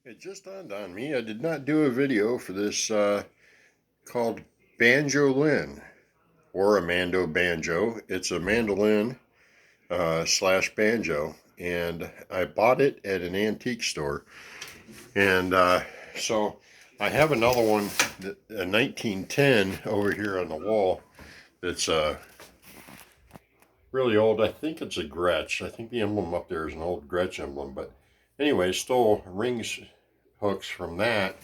It just dawned on me, I did not do a video for this called Banjolin, or a Mando Banjo. It's a mandolin slash banjo, and I bought it at an antique store. And so I have another one, a 1910, over here on the wall that's really old. I think it's a Gretsch. I think the emblem up there is an old Gretsch emblem. But anyway, stole rings hooks from that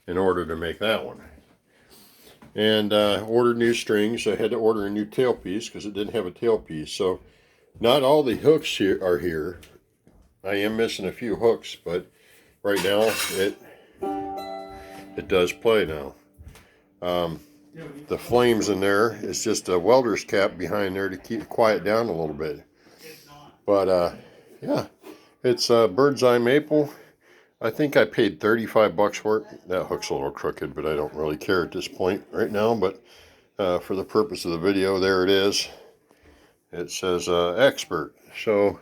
in order to make that one. And ordered new strings. I had to order a new tailpiece because it didn't have a tailpiece. So not all the hooks here are here. I am missing a few hooks, but right now it does play now. The flames in there is just a welder's cap behind there to keep it quiet down a little bit. But yeah, it's bird's eye maple. I think I paid 35 bucks for it. That hook's a little crooked, but I don't really care at this point right now. But for the purpose of the video, there it is. It says expert. So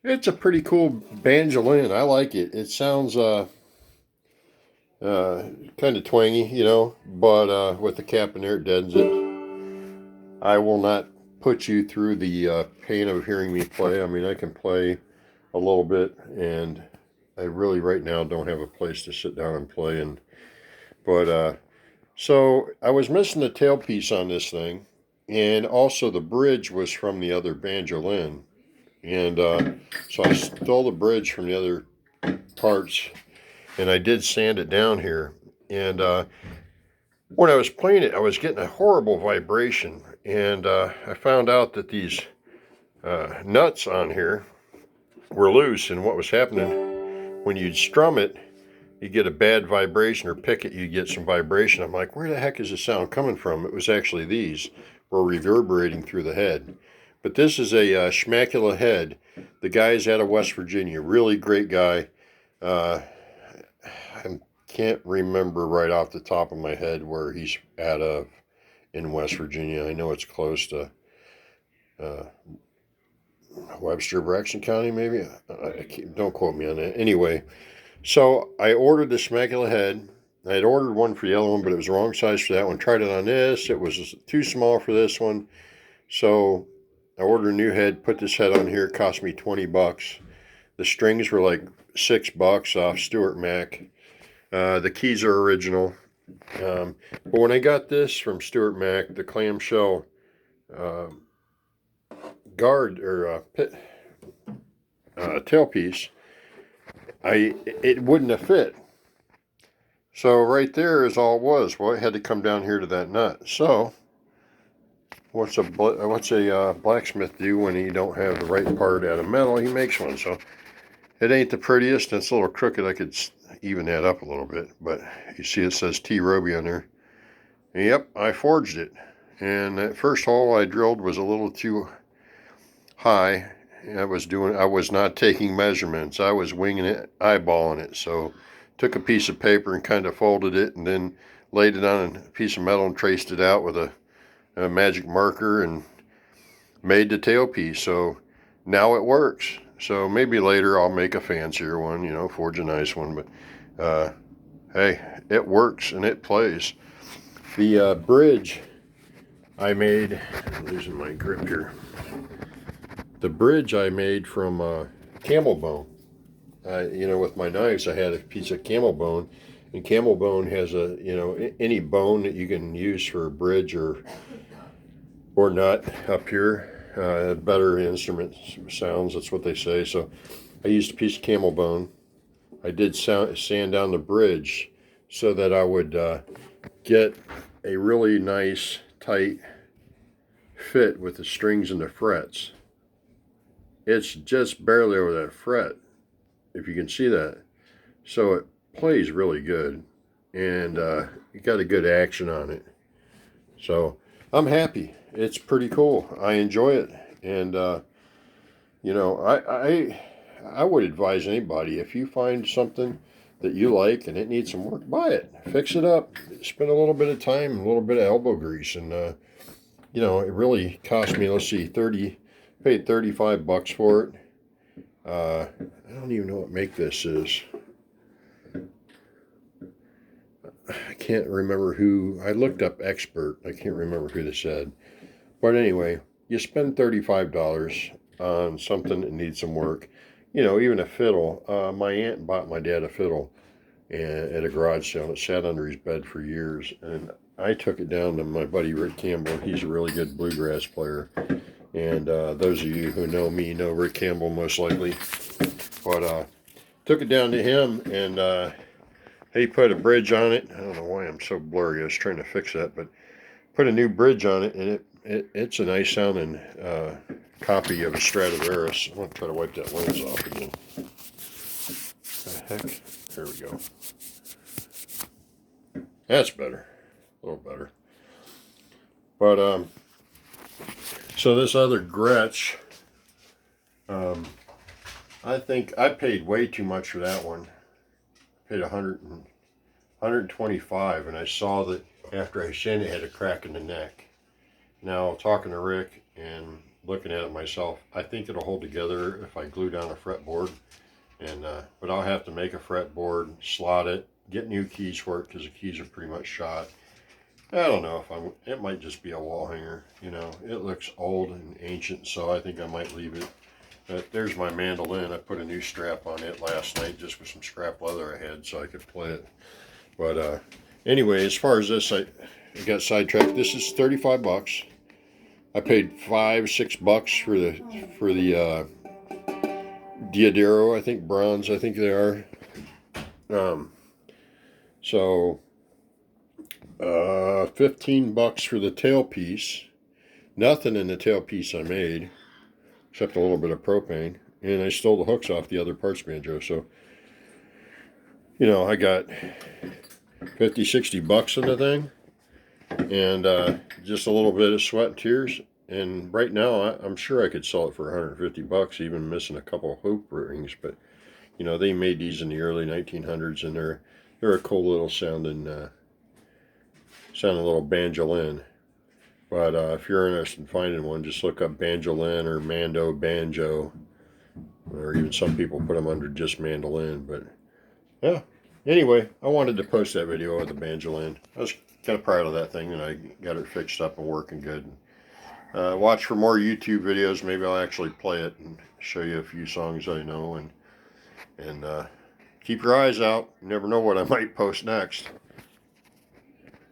it's a pretty cool banjolin. I like it. It sounds kind of twangy, but with the cap in there, it deadens it. I will not put you through the pain of hearing me play. I mean, I can play a little bit, and I really right now don't have a place to sit down and play. But so I was missing the tailpiece on this thing, and also the bridge was from the other banjolin, and so I stole the bridge from the other parts, and I did sand it down here. And when I was playing it, I was getting a horrible vibration, and I found out that these nuts on here were loose, and what was happening when you'd strum it, you get a bad vibration, or pick it, you get some vibration. I'm like, where the heck is the sound coming from? It was actually these were reverberating through the head. But this is a Schmacula head. The guy's out of West Virginia, really great guy. I can't remember right off the top of my head where he's out of in West Virginia. I know it's close to Webster, Braxton County, maybe. Don't quote me on that. Anyway, so I ordered the Schmacula head. I had ordered one for the other one, but it was the wrong size for that one. Tried it on this. It was too small for this one. So I ordered a new head, put this head on here. It cost me 20 bucks. The strings were like $6 off Stuart Mac. The keys are original. But when I got this from Stuart Mac, the clamshell guard or tailpiece, it wouldn't have fit. So right there is all it was. Well, it had to come down here to that nut. So what's a blacksmith do when he don't have the right part out of metal? He makes one. So it ain't the prettiest. It's a little crooked. I could even that up a little bit, but you see it says T. Roby on there. Yep, I forged it. And that first hole I drilled was a little too high. I was not taking measurements. I was winging it, eyeballing it. So took a piece of paper and kind of folded it, and then laid it on a piece of metal and traced it out with a magic marker and made the tailpiece. So now it works. So maybe later I'll make a fancier one, forge a nice one. But hey, it works and it plays. The bridge I made, I'm losing my grip here. The bridge I made from camel bone. With my knives, I had a piece of camel bone, and camel bone has any bone that you can use for a bridge or not up here. Better instrument sounds, that's what they say. So I used a piece of camel bone. I did sand down the bridge so that I would get a really nice tight fit with the strings and the frets. It's just barely over that fret, if you can see that. So it plays really good, and you got a good action on it. So I'm happy. It's pretty cool. I enjoy it, and I would advise anybody, if you find something that you like and it needs some work, buy it, fix it up, spend a little bit of time, a little bit of elbow grease, and it really cost me. Let's see, paid 35 bucks for it. I don't even know what make this is. can't remember who. I looked up expert. I can't remember who they said. But anyway, you spend $35 on something that needs some work. You know, even a fiddle. My aunt bought my dad a fiddle at a garage sale. It sat under his bed for years. And I took it down to my buddy Rick Campbell. He's a really good bluegrass player. And those of you who know me know Rick Campbell most likely. But took it down to him, and he put a bridge on it. I don't know why I'm so blurry. I was trying to fix that, but put a new bridge on it, and it's a nice sounding copy of a Stradivarius. I'm going to try to wipe that lens off again. The heck? There we go. That's better. A little better. But, so this other Gretsch, I think I paid way too much for that one. I paid $125, and I saw that after I sent it, it had a crack in the neck. Now, talking to Rick and looking at it myself, I think it'll hold together if I glue down a fretboard. But I'll have to make a fretboard, slot it, get new keys for it because the keys are pretty much shot. I don't know if it might just be a wall hanger. You know, it looks old and ancient, so I think I might leave it. But there's my mandolin. I put a new strap on it last night just with some scrap leather I had so I could play it. But anyway, as far as this, I got sidetracked. This is 35 bucks. I paid $5-6 for the Diodero, I think bronze, I think they are. So 15 bucks for the tailpiece. Nothing in the tailpiece I made, except a little bit of propane. And I stole the hooks off the other parts banjo. So, you know, I got 50-60 bucks in the thing. And just a little bit of sweat and tears. And right now, I'm sure I could sell it for 150 bucks, even missing a couple of hoop rings. But, you know, they made these in the early 1900s, and they're a cool little sounding little Banjolin. But if you're interested in finding one, just look up Banjolin or Mando Banjo, or even some people put them under just mandolin. But yeah, anyway, I wanted to post that video of the Banjolin. I was kind of proud of that thing, and I got it fixed up and working good. Watch for more YouTube videos. Maybe I'll actually play it and show you a few songs I know, and keep your eyes out. You never know what I might post next.